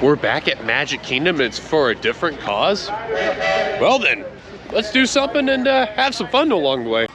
We're back at Magic Kingdom. It's for a different cause. Well then, let's do something and have some fun along the way.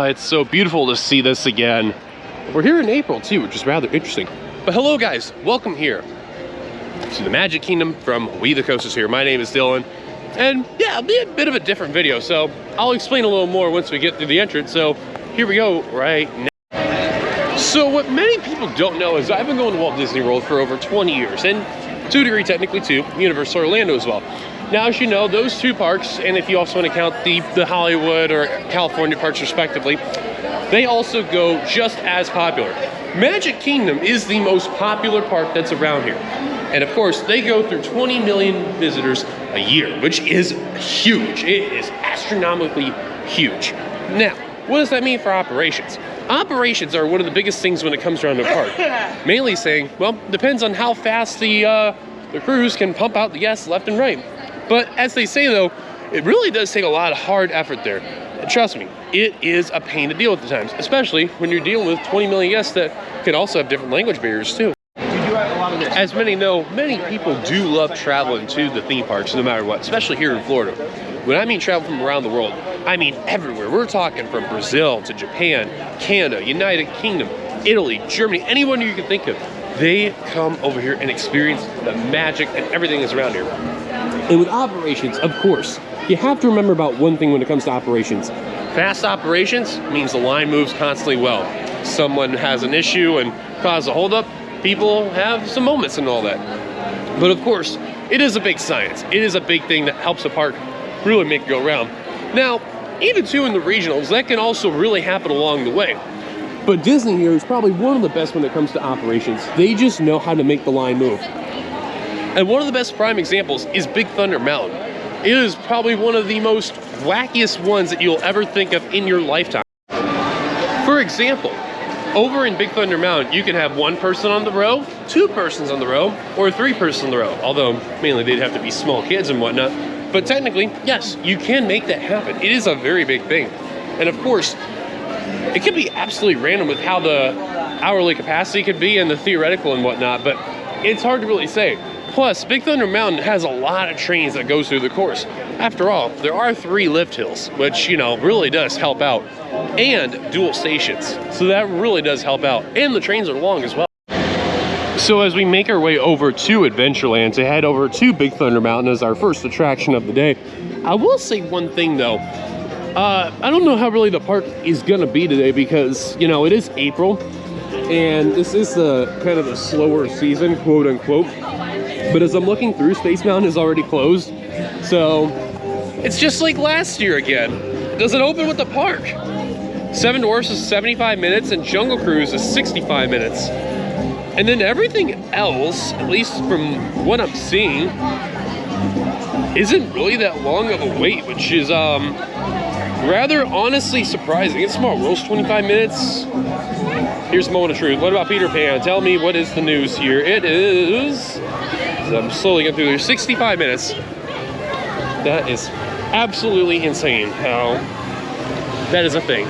It's so beautiful to see this again. We're here in April too, which is rather interesting. But hello guys, welcome here to the Magic Kingdom from WeTheCoasters here. My name is Dillon, and yeah, it'll be a bit of a different video, so I'll explain a little more once we get through the entrance. So here we go right now. So what many people don't know is I've been going to Walt Disney World for over 20 years, and to a degree technically too, Universal Orlando as well. Now, as you know, those two parks, and if you also want to count the Hollywood or California parks respectively, they also go just as popular. Magic Kingdom is the most popular park that's around here. And of course, they go through 20 million visitors a year, which is huge. It is astronomically huge. Now, what does that mean for operations? Operations are one of the biggest things when it comes around the park. Mainly saying, well, depends on how fast the crews can pump out the guests left and right. But as they say though, it really does take a lot of hard effort there. And trust me, it is a pain to deal with at times, especially when you're dealing with 20 million guests that can also have different language barriers too. As many know, many people do love traveling to the theme parks no matter what, especially here in Florida. When I mean travel from around the world, I mean everywhere. We're talking from Brazil to Japan, Canada, United Kingdom, Italy, Germany, anyone you can think of. They come over here and experience the magic and everything that's around here. And with operations, of course, you have to remember about one thing when it comes to operations. Fast operations means the line moves constantly well. Someone has an issue and causes a holdup, people have some moments and all that. But of course, it is a big science. It is a big thing that helps a park really make it go around. Now, even too in the regionals, that can also really happen along the way. But Disney here is probably one of the best when it comes to operations. They just know how to make the line move. And one of the best prime examples is Big Thunder Mountain. It is probably one of the most wackiest ones that you'll ever think of in your lifetime. For example, over in Big Thunder Mountain, you can have one person on the row, two persons on the row, or three persons on the row. Although, mainly they'd have to be small kids and whatnot. But technically, yes, you can make that happen. It is a very big thing. And of course, it could be absolutely random with how the hourly capacity could be and the theoretical and whatnot, but it's hard to really say. Plus, Big Thunder Mountain has a lot of trains that goes through the course. After all, there are 3 lift hills, which, you know, really does help out. And dual stations, so that really does help out. And the trains are long as well. So as we make our way over to Adventureland to head over to Big Thunder Mountain as our first attraction of the day, I will say one thing though. I don't know how really the park is gonna be today because, you know, it is April and this is the kind of the slower season, quote unquote. But as I'm looking through, Space Mountain is already closed. So it's just like last year again. It doesn't open with the park. Seven Dwarfs is 75 minutes and Jungle Cruise is 65 minutes. And then everything else, at least from what I'm seeing, isn't really that long of a wait, which is rather honestly surprising. It's Small World's 25 minutes. Here's Moment of Truth. What about Peter Pan? Tell me what is the news here. It is, I'm slowly getting through there, 65 minutes. That is absolutely insane how that is a thing.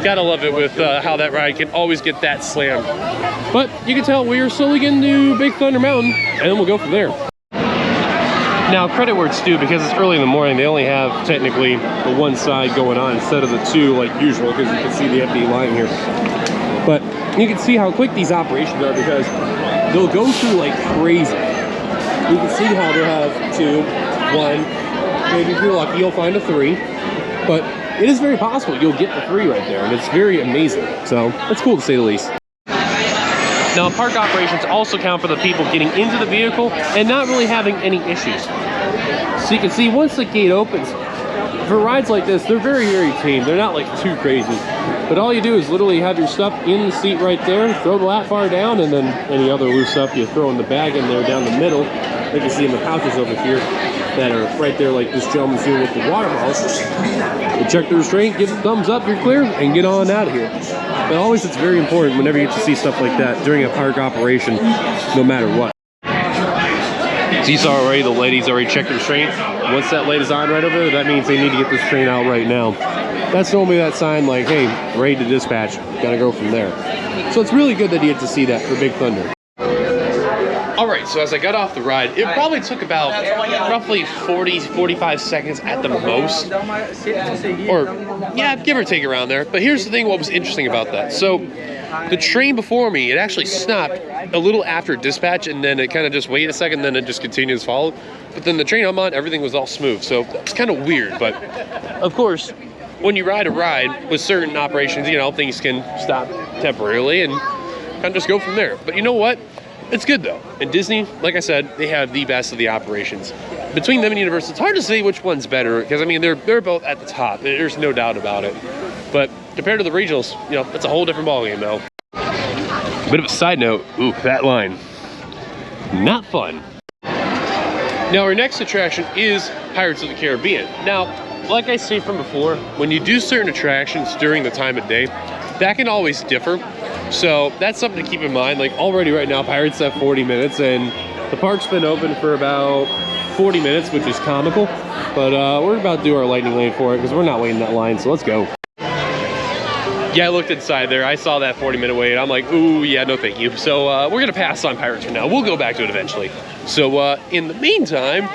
Gotta love it with how that ride can always get that slammed. But you can tell we are slowly getting to Big Thunder Mountain and then we'll go from there. Now, credit where it's due, because it's early in the morning, they only have technically the one side going on instead of the two like usual, because you can see the empty line here. But you can see how quick these operations are because they'll go through like crazy. You can see how they'll have 2, 1, maybe if you're lucky, you'll find a 3. But it is very possible you'll get the 3 right there, and it's very amazing. So it's cool to say the least. Now, park operations also count for the people getting into the vehicle and not really having any issues. So you can see once the gate opens, for rides like this, they're very, very tame. They're not like too crazy. But all you do is literally have your stuff in the seat right there, throw the lap bar down, and then any other loose stuff you throw in the bag in there down the middle. like you see in the pouches over here that are right there, like this gentleman's doing with the water bottles. You check the restraint, give it a thumbs up, you're clear, and get on out of here. But always, it's very important whenever you get to see stuff like that during a park operation, no matter what. So you saw already, the ladies already checked the restraint. Once that light is on right over there, that means they need to get this train out right now. That's normally that sign like, hey, ready to dispatch, gotta go from there. So it's really good that you get to see that for Big Thunder. All right, so as I got off the ride, it probably took about roughly 45 seconds at the most. Or, yeah, give or take around there. But here's the thing, what was interesting about that. So the train before me, it actually stopped a little after dispatch, and then it kind of just waited a second, then it just continues followed. But then the train I'm on, everything was all smooth. So it's kind of weird, but of course, when you ride a ride with certain operations, you know, things can stop temporarily and kind of just go from there. But you know what? It's good though. And Disney, like I said, they have the best of the operations. Between them and Universal, it's hard to say which one's better, because I mean, they're both at the top. There's no doubt about it. But compared to the regionals, you know, that's a whole different ballgame though. Bit of a side note, ooh, that line. Not fun. Now our next attraction is Pirates of the Caribbean. Now, like I say from before, when you do certain attractions during the time of day, that can always differ. So that's something to keep in mind. Like already right now, Pirates have 40 minutes and the park's been open for about 40 minutes, which is comical. But we're about to do our lightning lane for it because we're not waiting that line, so let's go. Yeah, I looked inside there. I saw that 40-minute wait. I'm like, ooh, yeah, no thank you. So we're gonna pass on Pirates for now. We'll go back to it eventually. So in the meantime,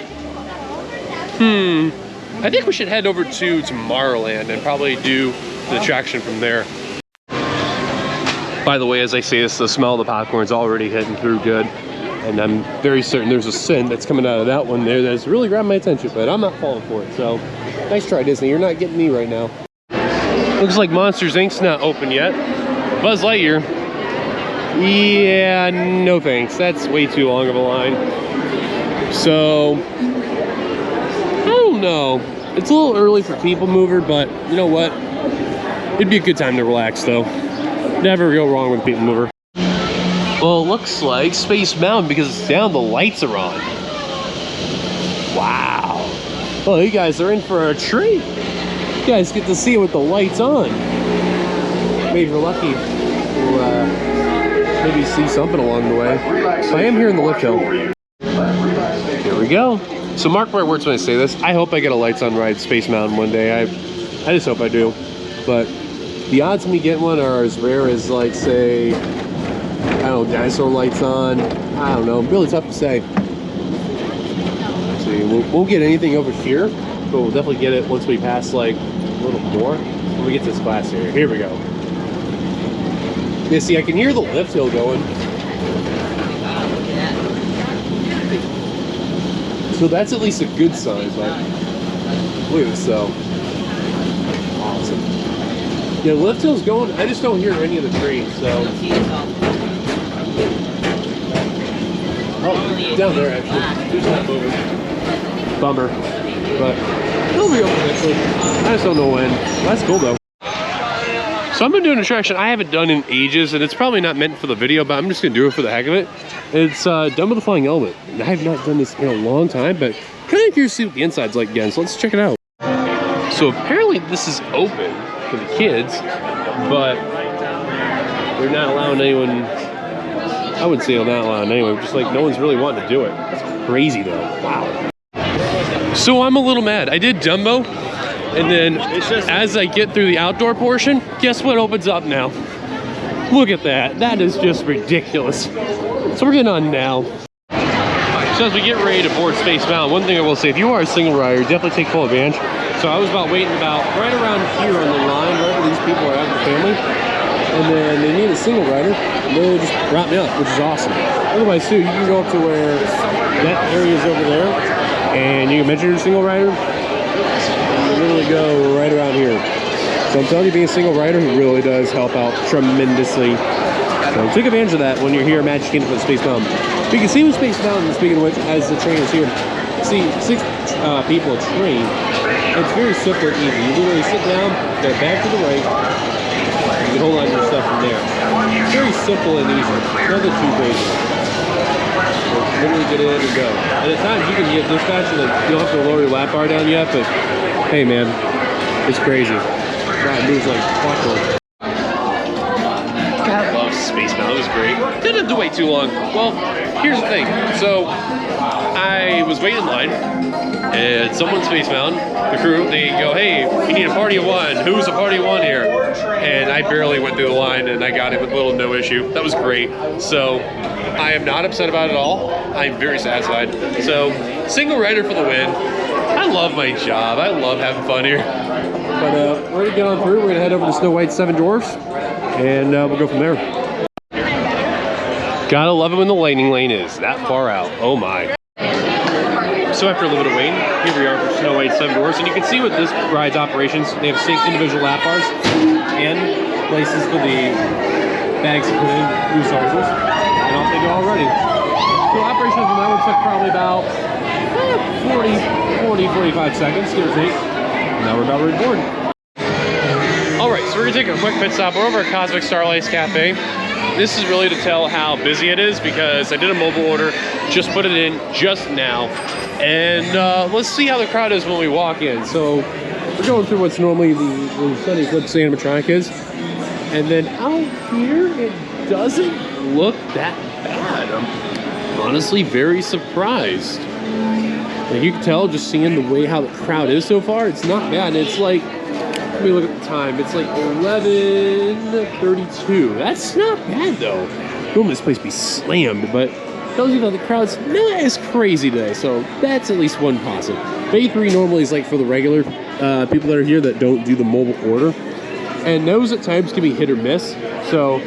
I think we should head over to Tomorrowland and probably do the attraction from there. By the way, as I say this, the smell of the popcorn's already hitting through good. And I'm very certain there's a scent that's coming out of that one there that's really grabbed my attention, but I'm not falling for it. So nice try, Disney. You're not getting me right now. Looks like Monsters Inc.'s not open yet. Buzz Lightyear. Yeah, no thanks. That's way too long of a line. So, I don't know. It's a little early for People Mover, but you know what? It'd be a good time to relax, though. Never go wrong with People Mover. Well, it looks like Space Mountain, because it's down, the lights are on. Wow. Well, you guys are in for a treat. You guys get to see it with the lights on. Maybe if you're lucky, we'll maybe see something along the way. So I am here in the lift hill. Here we go. So mark my words when I say this. I hope I get a lights on ride Space Mountain one day. I just hope I do. But the odds of me getting one are as rare as, like, say, I don't know, dinosaur lights on. I don't know. Really tough to say. See, we won't get anything over here, but we'll definitely get it once we pass, like, a little more. When we get to this class here. Here we go. Yeah, see, I can hear the lift hill going. So that's at least a good sign, but look at this though. Awesome. Yeah, the lift hill's going. I just don't hear any of the trains, so. Oh, down there actually. There's not moving. Bummer. But it'll be open eventually. I just don't know when. That's cool though. So I'm gonna do an attraction I haven't done in ages, and it's probably not meant for the video, but I'm just gonna do it for the heck of it. It's Done with the Flying Element. I have not done this in a long time, but kind of curious to see what the inside's like again, so let's check it out. So apparently this is open for the kids, but they're not allowing anyone, I wouldn't say they're not allowing anyone, just like no one's really wanting to do it. That's crazy though, wow. So I'm a little mad. I did Dumbo, and then as I get through the outdoor portion, guess what opens up now? Look at that. That is just ridiculous. So we're getting on now. So as we get ready to board Space Mountain, one thing I will say, if you are a single rider, definitely take full advantage. So I was waiting about right around here on the line, right where these people are at, the family. And then they need a single rider, and they just brought me up, which is awesome. Otherwise too, you can go up to where that area is over there, and you can mention your single rider. You literally go right around here. So I'm telling you, being a single rider really does help out tremendously. So take advantage of that when you're here at Magic Kingdom with Space Mountain. You can see with Space Mountain, speaking of which, as the train is here, see 6 people a train. It's very simple and easy. You literally sit down, go back to the right, you can hold on to your stuff from there. It's very simple and easy. Nothing too crazy. literally get in and go. And at times you can get dispatched and like, you don't have to lower your lap bar down yet, but hey man, it's crazy. Wow, it moves like clockwork. God, I love Space Mountain. It was great. Didn't have to wait too long. Well, here's the thing. So I was waiting in line, and someone Space Mountain, the crew, they go, hey, we need a party of one. Who's a party of one here? And I barely went through the line, and I got it with little no issue. That was great. So I am not upset about it at all. I'm very satisfied. So single rider for the win. I love my job. I love having fun here. But we're gonna get on through. We're gonna head over to Snow White's Seven Dwarfs, and we'll go from there. Gotta love it when the lightning lane is that far out. Oh my. So after a little bit of waiting, here we are for Snow White's Seven Dwarfs, and you can see with this ride's operations, they have 6 individual lap bars and places for the bags to put in loose articles, and off they go already. So operation of the night took probably about 45 seconds, give or take. Now we're about ready to board. All right, so we're gonna take a quick pit stop. We're over at Cosmic Starlights Cafe. This is really to tell how busy it is because I did a mobile order, just put it in just now. And let's see how the crowd is when we walk in. So we're going through what's normally the Sunny Eclipse animatronic is. And then out here, it doesn't look that bad. I'm honestly very surprised. Like you can tell just seeing the way how the crowd is so far, it's not bad. It's like, let me look at the time. It's like 11:32. That's not bad though. Normally this place be slammed, but tells you that the crowd's not as crazy today. So that's at least one positive. Bay 3 normally is like for the regular people that are here that don't do the mobile order. And those at times can be hit or miss. So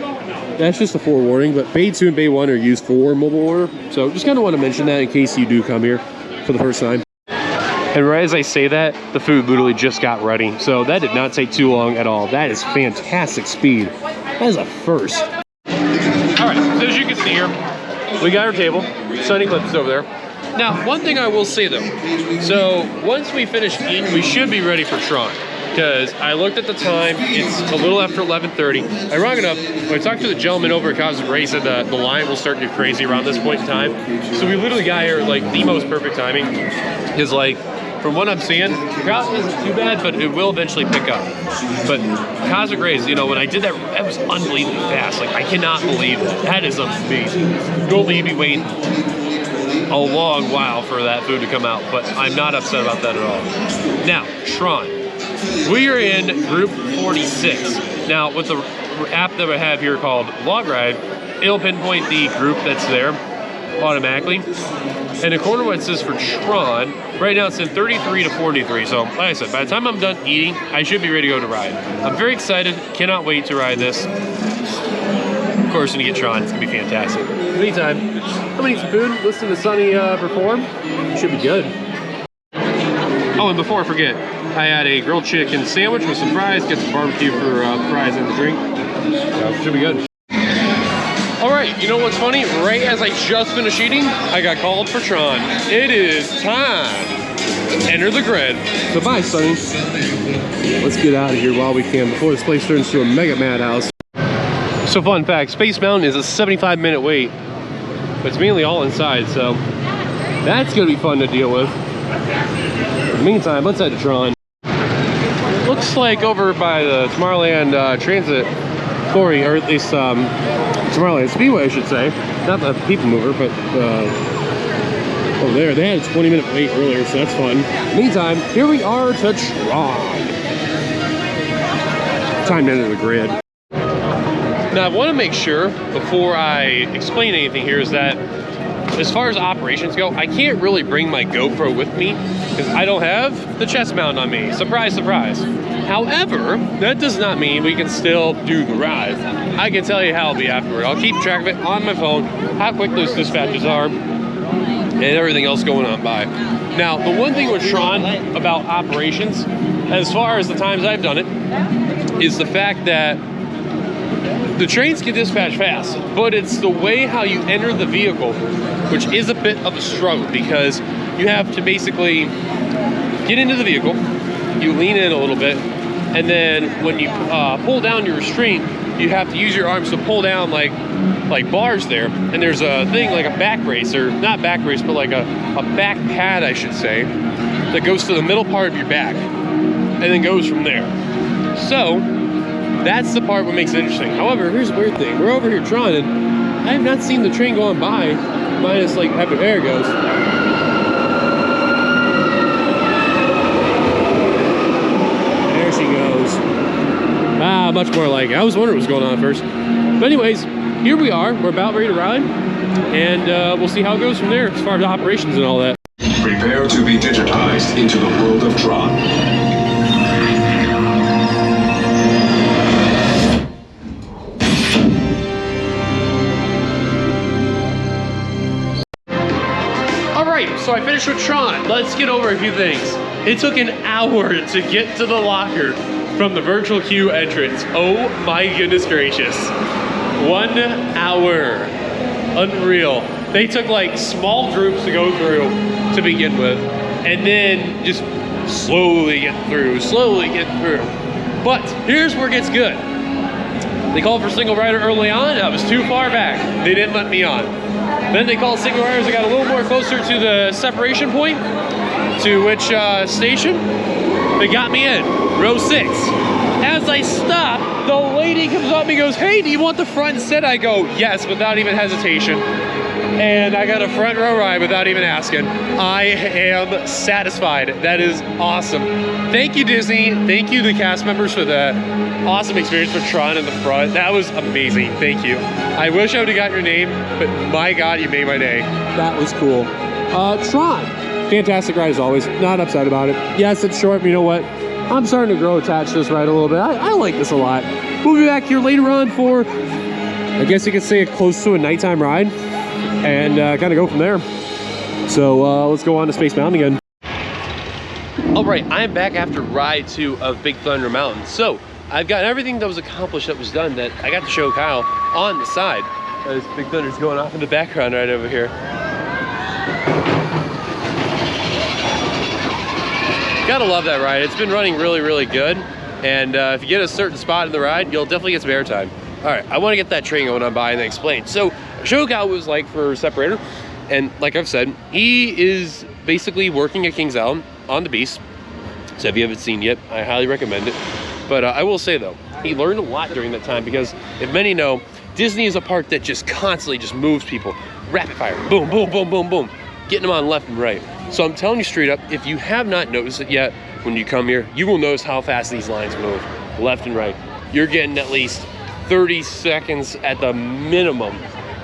that's just a forewarning. But Bay 2 and Bay 1 are used for mobile order. So just kind of want to mention that in case you do come here for the first time. And right as I say that, the food literally just got ready. So that did not take too long at all. That is fantastic speed. That is a first. All right, so as you can see here, we got our table. Sunny Eclipse is over there. Now, one thing I will say though. So once we finish eating, we should be ready for Tron. Because I looked at the time, it's a little after 11:30. Ironic enough, when I talked to the gentleman over at Cosmic Ray, he said that the line will start to get crazy around this point in time. So we literally got here like the most perfect timing. Is like, from what I'm seeing, the crowd isn't too bad, but it will eventually pick up. But Cosmic Rays, you know, when I did that, that was unbelievably fast. Like, I cannot believe that. That is amazing. Normally you'd be waiting a long while for that food to come out, but I'm not upset about that at all. Now, Tron. We are in group 46. Now, with the app that I have here called Log Ride, it'll pinpoint the group that's there automatically. And according to what it says for Tron, right now it's in 33 to 43. So, like I said, by the time I'm done eating, I should be ready to go to ride. I'm very excited. Cannot wait to ride this. Of course, when you get Tron, it's going to be fantastic. In the meantime, I'm going to eat some food, listen to Sunny perform. It should be good. Oh, and before I forget, I had a grilled chicken sandwich with some fries, get some barbecue for fries and the drink. So, should be good. All right, you know what's funny? Right as I just finished eating, I got called for Tron. It is time. Enter the grid. So bye, Sunny. Let's get out of here while we can before this place turns to a mega madhouse. So fun fact, Space Mountain is a 75-minute wait, but it's mainly all inside, so that's gonna be fun to deal with. In the meantime, let's head to Tron. Looks like over by the Tomorrowland Transit Authority, or at least Tomorrowland Speedway, I should say. Not the People Mover, but over there. They had a 20-minute wait earlier, so that's fun. Meantime, here we are to Tron. Time to enter the grid. Now, I want to make sure, before I explain anything here, is that as far as operations go, I can't really bring my GoPro with me because I don't have the chest mount on me. Surprise, surprise. However, that does not mean we can still do the ride. I can tell you how it'll be afterward. I'll keep track of it on my phone, how quick those dispatches are, and everything else going on by. Now, the one thing with Tron about operations, as far as the times I've done it, is the fact that the trains can dispatch fast, but it's the way how you enter the vehicle, which is a bit of a struggle because you have to basically get into the vehicle, you lean in a little bit, and then when you pull down your restraint, you have to use your arms to pull down like like bars there, and there's a thing like a back race, or not back race, but like a back pad, I should say, that goes to the middle part of your back and then goes from there. So that's the part what makes it interesting. However, here's the weird thing. We're over here trying, and I have not seen the train going by, minus like how there it goes. There she goes. Ah, much more like it. I was wondering what was going on at first. But anyways, here we are. We're about ready to ride, and we'll see how it goes from there as far as operations and all that. Prepare to be digitized into the world of Tron. Alright, so I finished with Tron. Let's get over a few things. It took an hour to get to the locker from the virtual queue entrance. Oh my goodness gracious. 1 hour. Unreal. They took like small groups to go through to begin with, and then just slowly get through. But here's where it gets good. They called for single rider early on. I was too far back. They didn't let me on. Then they called single riders. I got a little more closer to the separation point, to which station? They got me in, row 6. As I stop, the lady comes up and goes, "Hey, do you want the front instead?" I go, "Yes," without even hesitation. And I got a front row ride without even asking. I am satisfied. That is awesome. Thank you, Disney. Thank you, the cast members, for the awesome experience with Tron in the front. That was amazing. Thank you. I wish I would have got your name, but my God, you made my day. That was cool. Tron, fantastic ride as always. Not upset about it. Yes, it's short, but you know what? I'm starting to grow attached to this ride a little bit. I like this a lot. We'll be back here later on for, I guess you could say, close to a nighttime ride, and kind of go from there. So let's go on to Space Mountain again. All right, I'm back after ride 2 of Big Thunder Mountain. So I've got everything that was accomplished that was done that I got to show Kyle on the side. As Big Thunder's going off in the background right over here. Gotta love that ride. It's been running really, really good. And if you get a certain spot in the ride, you'll definitely get some airtime. All right, I want to get that train going on by and then explain. So show Kyle what it was like for separator. And like I've said, he is basically working at Kings Island on the Beast. So if you haven't seen yet, I highly recommend it. But I will say though, he learned a lot during that time, because if many know, Disney is a park that just constantly just moves people. Rapid fire, boom, boom, boom, boom, boom. Getting them on left and right. So I'm telling you straight up, if you have not noticed it yet, when you come here, you will notice how fast these lines move, left and right. You're getting at least 30 seconds at the minimum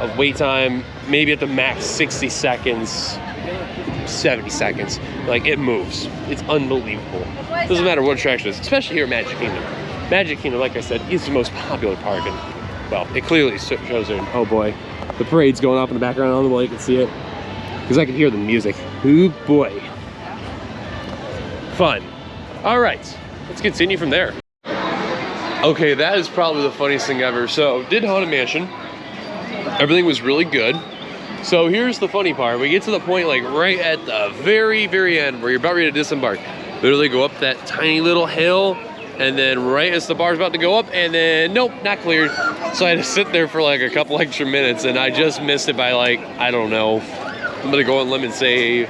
of wait time, maybe at the max 60 seconds, 70 seconds. Like, it moves. It's unbelievable. Doesn't matter what attraction it is, especially here at Magic Kingdom. Magic Kingdom, like I said, is the most popular park, and well, it clearly shows in. Oh boy, the parade's going off in the background. I don't know why you can see it, because I can hear the music. Oh boy. Fun. All right, let's continue from there. Okay, that is probably the funniest thing ever. So, did Haunted Mansion. Everything was really good. So here's the funny part. We get to the point like right at the very, very end where you're about ready to disembark. Literally go up that tiny little hill, and then right as the bar's about to go up, and then nope, not cleared. So I had to sit there for like a couple extra minutes, and I just missed it by like, I don't know, I'm gonna go on limb and say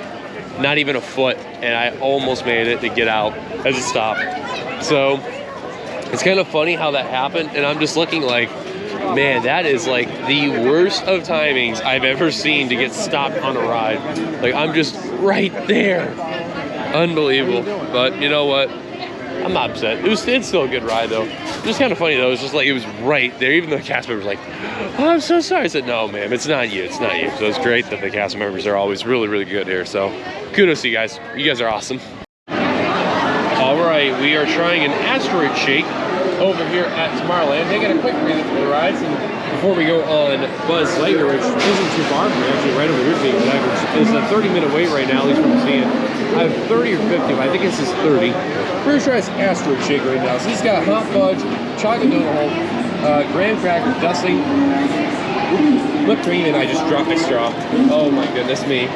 not even a foot, and I almost made it to get out as a stop. So it's kind of funny how that happened, and I'm just looking like, man, that is like the worst of timings I've ever seen to get stopped on a ride. Like, I'm just right there. Unbelievable. But you know what? I'm not upset. It's still a good ride though. It was kind of funny though. It's just like it was right there. Even the cast members were like, "Oh, I'm so sorry." I said, "No, ma'am, it's not you. It's not you." So it's great that the cast members are always really, really good here. So kudos to you guys. You guys are awesome. All right, we are trying an asteroid shake over here at Tomorrowland. Taking a quick breather for the rides, and before we go on Buzz Lightyear, which isn't too far from me, actually right over here to be exact. It's a 30-minute wait right now, at least from seeing. I have 30 or 50, but I think this is 30. We're gonna try this asteroid shake right now. So he's got hot fudge, chocolate donut hole, graham cracker, dusting, whipped cream, and I just dropped my straw. Oh my goodness me.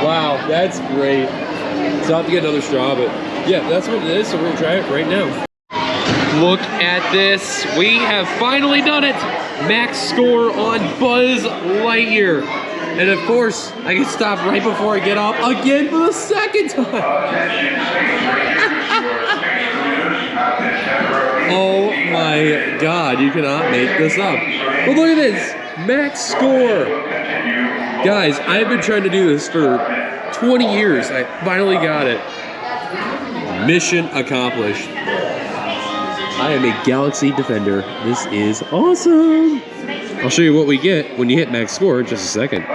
Wow, that's great. So I'll have to get another straw, but yeah, that's what it is, so we're gonna try it right now. Look at this. We have finally done it. max score on Buzz Lightyear. And of course, I can stop right before I get off again for the second time. Oh my God, you cannot make this up. But look at this, max score. Guys, I've been trying to do this for 20 years. I finally got it. Mission accomplished. I am a Galaxy Defender. This is awesome. I'll show you what we get when you hit max score in just a second.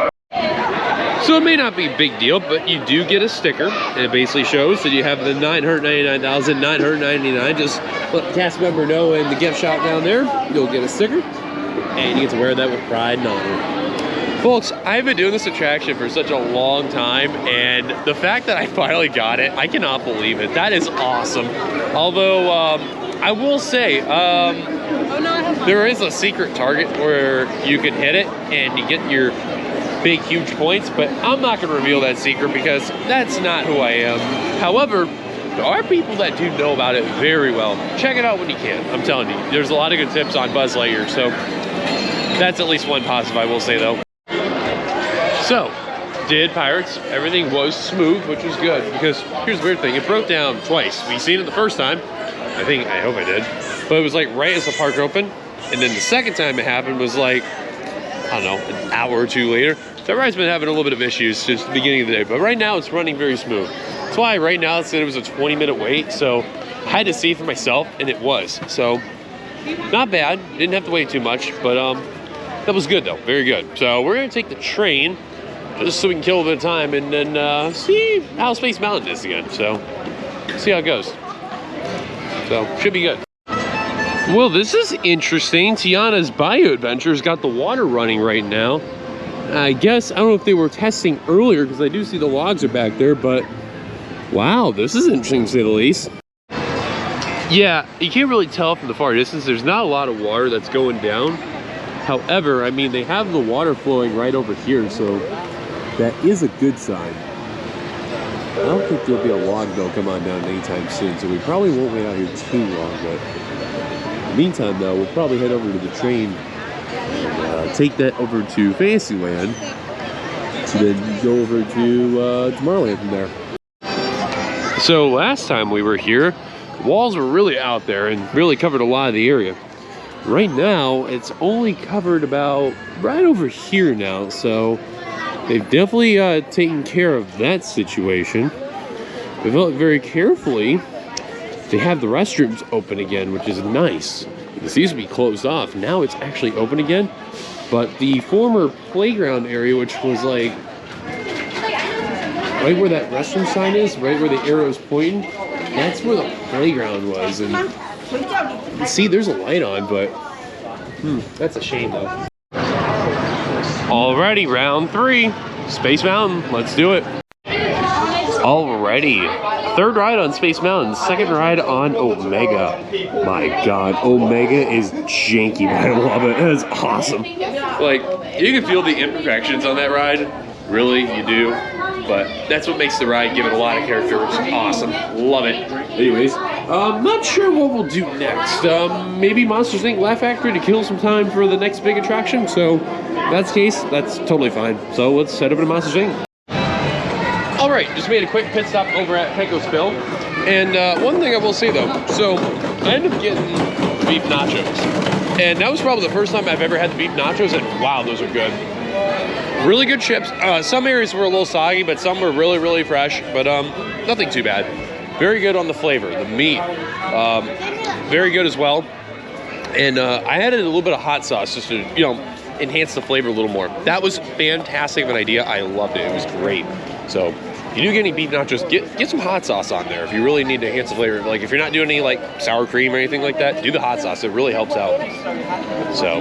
So it may not be a big deal, but you do get a sticker. And it basically shows that you have the 999,999. Just let the cast member know in the gift shop down there, you'll get a sticker. And you get to wear that with pride and honor. Folks, I've been doing this attraction for such a long time, and the fact that I finally got it, I cannot believe it. That is awesome. Although, I will say, there is a secret target where you can hit it and you get your big, huge points, but I'm not going to reveal that secret because that's not who I am. However, there are people that do know about it very well. Check it out when you can. I'm telling you, there's a lot of good tips on Buzz Lightyear, so that's at least one positive I will say, though. So, did Pirates. Everything was smooth, which was good, because here's the weird thing. It broke down twice. We seen it the first time. I hope I did. But it was like right as the park opened. And then the second time it happened was like, I don't know, an hour or two later. That ride's been having a little bit of issues since the beginning of the day. But right now it's running very smooth. That's why right now it said it was a 20-minute wait. So I had to see for myself, and it was. So not bad. Didn't have to wait too much. But that was good, though. Very good. So we're going to take the train just so we can kill a bit of time and then see how Space Mountain is again. So see how it goes. So should be good. Well, this is interesting. Tiana's Bayou Adventures got the water running right now. I guess, I don't know if they were testing earlier because I do see the logs are back there, but wow, this is interesting to say the least. Yeah, you can't really tell from the far distance. There's not a lot of water that's going down. However, I mean, they have the water flowing right over here, so that is a good sign. I don't think there'll be a log though come on down anytime soon, so we probably won't wait out here too long, but in the meantime though, we'll probably head over to the train and take that over to Fantasyland to then go over to Tomorrowland from there. So last time we were here, walls were really out there and really covered a lot of the area. Right now, it's only covered about right over here now, so they've definitely taken care of that situation. If you look very carefully, they have the restrooms open again, which is nice. This used to be closed off. Now it's actually open again. But the former playground area, which was like right where that restroom sign is, right where the arrow is pointing, that's where the playground was. And you see, there's a light on, but that's a shame though. Alrighty, round 3, Space Mountain, let's do it. Alrighty, third ride on Space Mountain, second ride on Omega. My God, Omega is janky, but I love it. It is awesome. Like, you can feel the imperfections on that ride. Really, you do. But that's what makes the ride give it a lot of character, which is awesome. Love it. Anyways, not sure what we'll do next. Maybe Monsters Inc. Laugh Factory to kill some time for the next big attraction. So if that's the case, that's totally fine. So let's head over to Monsters Inc. All right, just made a quick pit stop over at Pecos Bill. And one thing I will say though, so I ended up getting beef nachos. And that was probably the first time I've ever had the beef nachos, and wow, those are good. Really good chips. Some areas were a little soggy, but some were really, really fresh. But nothing too bad. Very good on the flavor. The meat, very good as well. And I added a little bit of hot sauce just to, enhance the flavor a little more. That was fantastic of an idea. I loved it. It was great. So if you do get any beef nachos, get some hot sauce on there if you really need to enhance the flavor. Like if you're not doing any like sour cream or anything like that, do the hot sauce. It really helps out. So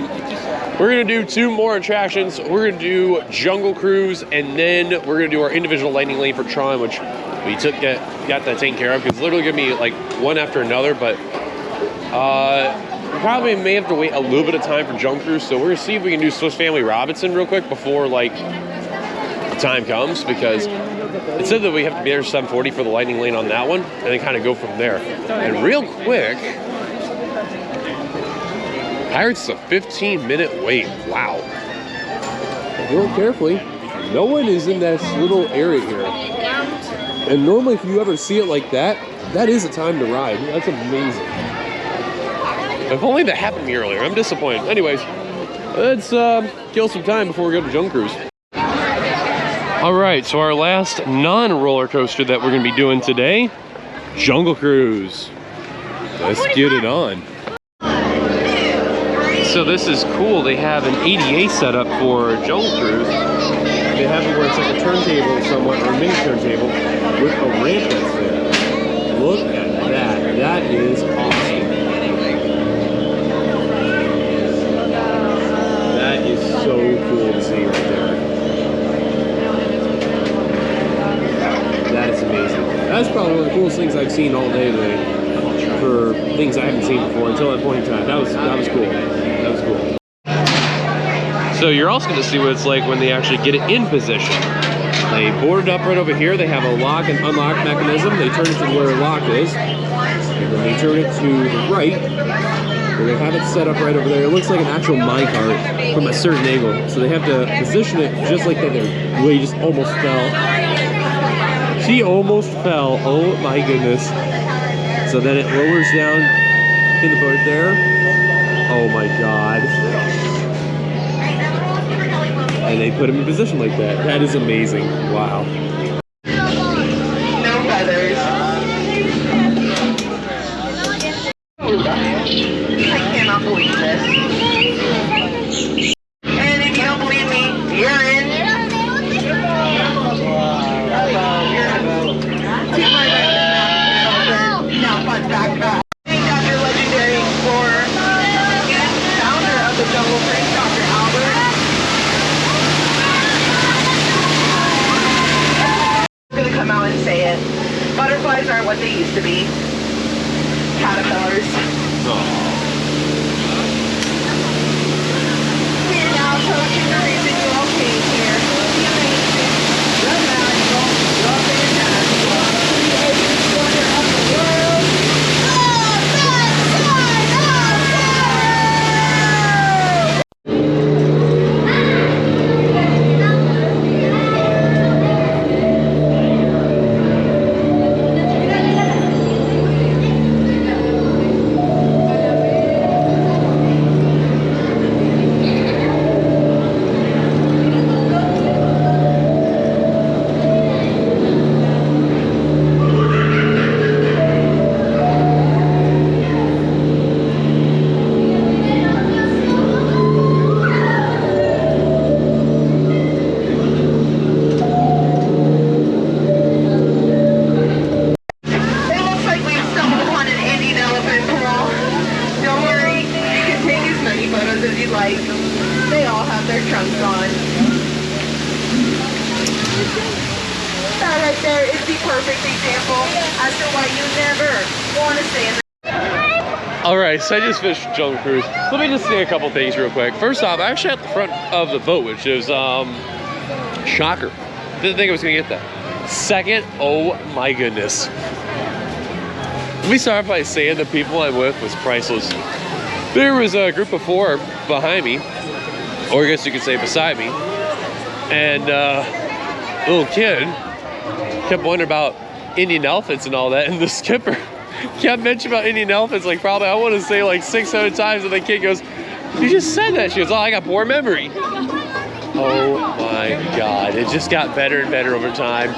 we're gonna do 2 more attractions. We're gonna do Jungle Cruise, and then we're gonna do our individual lightning lane for Tron, which we got that taken care of because it's literally gonna be like one after another. But we probably may have to wait a little bit of time for Jungle Cruise. So we're gonna see if we can do Swiss Family Robinson real quick before like the time comes, because it said that we have to be there 7:40 for the lightning lane on that one, and then kind of go from there. And real quick, Pirates is a 15-minute wait. Wow. If you look carefully, no one is in this little area here. And normally if you ever see it like that, that is a time to ride. That's amazing. If only that happened to me earlier. I'm disappointed. Anyways, let's kill some time before we go to Jungle Cruise. All right, so our last non-roller coaster that we're gonna be doing today, Jungle Cruise. Let's get it on. So this is cool. They have an ADA setup for Jungle Cruise. They have it where it's like a turntable somewhat, or a mini turntable, with a ramp that's there. Look at that. That is awesome. That is so cool to see right there. That is amazing. That's probably one of the coolest things I've seen all day today. For things I haven't seen before until that point in time. That was cool. That was cool. So you're also going to see what it's like when they actually get it in position. They board it up right over here. They have a lock and unlock mechanism. They turn it to where lock is. And then they turn it to the right. And they have it set up right over there. It looks like an actual minecart from a certain angle. So they have to position it just like that. There. Wait, just almost fell. She almost fell. Oh my goodness. So then it lowers down in the boat there. Oh my God. And they put him in position like that. That is amazing. Wow. No feathers. I cannot believe this. And if you don't believe me, you're in. Now, fun fact, named after legendary explorer and founder of the Jungle Cruise, Dr. Albert. I'm gonna come out and say it. Butterflies aren't what they used to be. Caterpillars. We are now approaching the reason you all came here. The amazing, the magical, the fantastical, the eighth wonder of the world. That right there is the perfect example as to why you never want to stay in the... All right, so I just finished Jungle Cruise. Let me just say a couple things real quick. First off, I actually at the front of the boat, which is shocker. Didn't think I was gonna get that. Second, oh my goodness. Let me start by saying the people I'm with was priceless. There was a group of 4 behind me, or I guess you could say beside me, and little kid kept wondering about Indian elephants and all that, and the skipper kept mentioning about Indian elephants like probably, I want to say like 600 times, and the kid goes, you just said that. She goes, oh, I got poor memory. Oh my God, it just got better and better over time.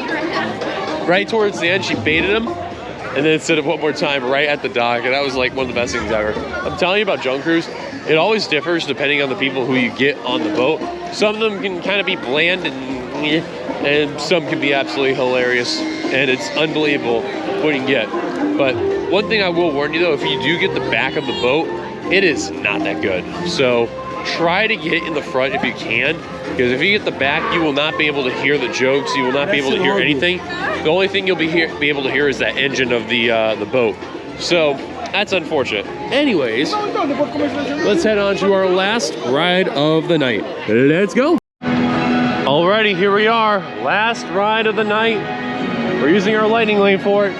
Right towards the end, she baited him, and then said it one more time right at the dock, and that was like one of the best things ever. I'm telling you about Jungle Cruise, it always differs depending on the people who you get on the boat. Some of them can kind of be bland and some can be absolutely hilarious, and it's unbelievable what you can get. But one thing I will warn you though, if you do get the back of the boat, it is not that good. So try to get in the front if you can, because if you get the back, you will not be able to hear the jokes. You will not be able to hear anything. The only thing you'll be able to hear is that engine of the boat. So that's unfortunate. Anyways, let's head on to our last ride of the night. Let's go. Alrighty, here we are. Last ride of the night. We're using our lightning lane for it.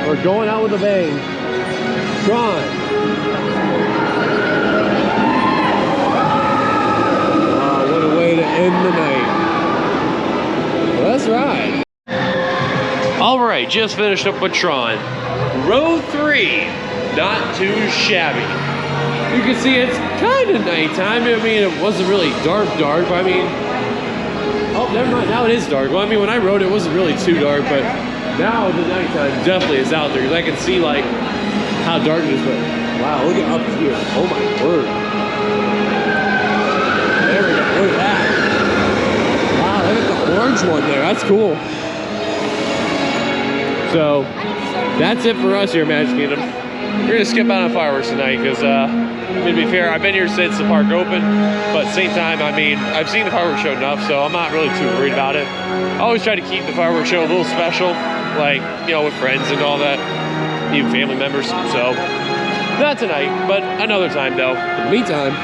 We're going out with a bang. Tron. end the night. Well, let's ride. All right, just finished up with Tron. Row 3, not too shabby. You can see it's kind of nighttime. I mean, it wasn't really dark, but I mean, oh, never mind, now it is dark. Well, I mean, when I rode it wasn't really too dark, but now the nighttime definitely is out there because I can see like how dark it is, but wow, look at up here. Oh my word. There we go, look at that. Wow, look at the orange one there, that's cool. So, that's it for us here at Magic Kingdom. We're gonna skip out on fireworks tonight because, to be fair, I've been here since the park opened, but at the same time, I mean, I've seen the fireworks show enough, so I'm not really too worried about it. I always try to keep the fireworks show a little special, like, you know, with friends and all that, even family members, so not tonight, but another time though. In the meantime,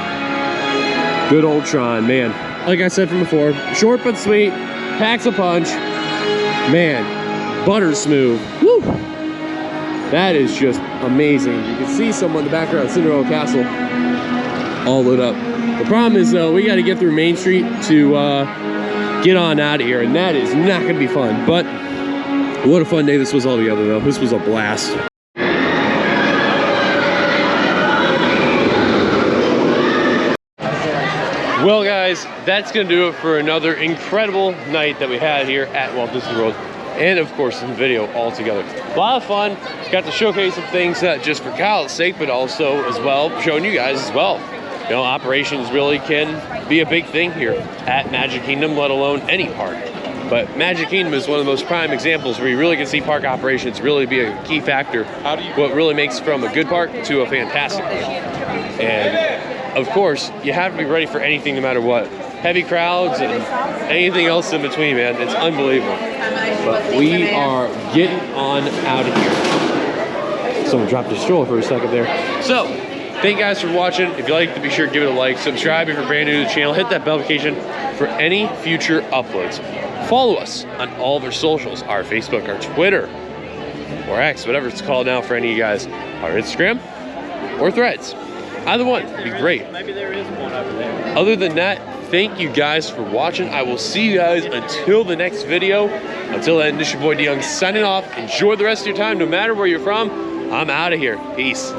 good old Tron, man. Like I said from before, short but sweet, packs a punch, man, butter smooth, woo! That is just amazing. You can see someone in the background, Cinderella Castle, all lit up. The problem is though, we gotta get through Main Street to get on out of here, and that is not gonna be fun, but what a fun day this was altogether though. This was a blast. Well guys, that's gonna do it for another incredible night that we had here at Walt Disney World. And of course in the video altogether. A lot of fun, got to showcase some things not just for Kyle's sake, but also as well, showing you guys as well. You know, operations really can be a big thing here at Magic Kingdom, let alone any park. But Magic Kingdom is one of the most prime examples where you really can see park operations really be a key factor. What really makes from a good park to a fantastic park. And of course, you have to be ready for anything no matter what. Heavy crowds and anything else in between, man. It's unbelievable. But we are getting on out of here. Someone dropped a stroller for a second there. So, thank you guys for watching. If you like, be sure to give it a like. Subscribe if you're brand new to the channel. Hit that bell notification for any future uploads. Follow us on all of our socials, our Facebook, our Twitter, or X, whatever it's called now for any of you guys. Our Instagram or Threads. Either one would be great. Maybe there is one over there. Other than that, thank you guys for watching. I will see you guys until the next video. Until then, this is your boy DeYoung signing off. Enjoy the rest of your time, no matter where you're from. I'm out of here. Peace.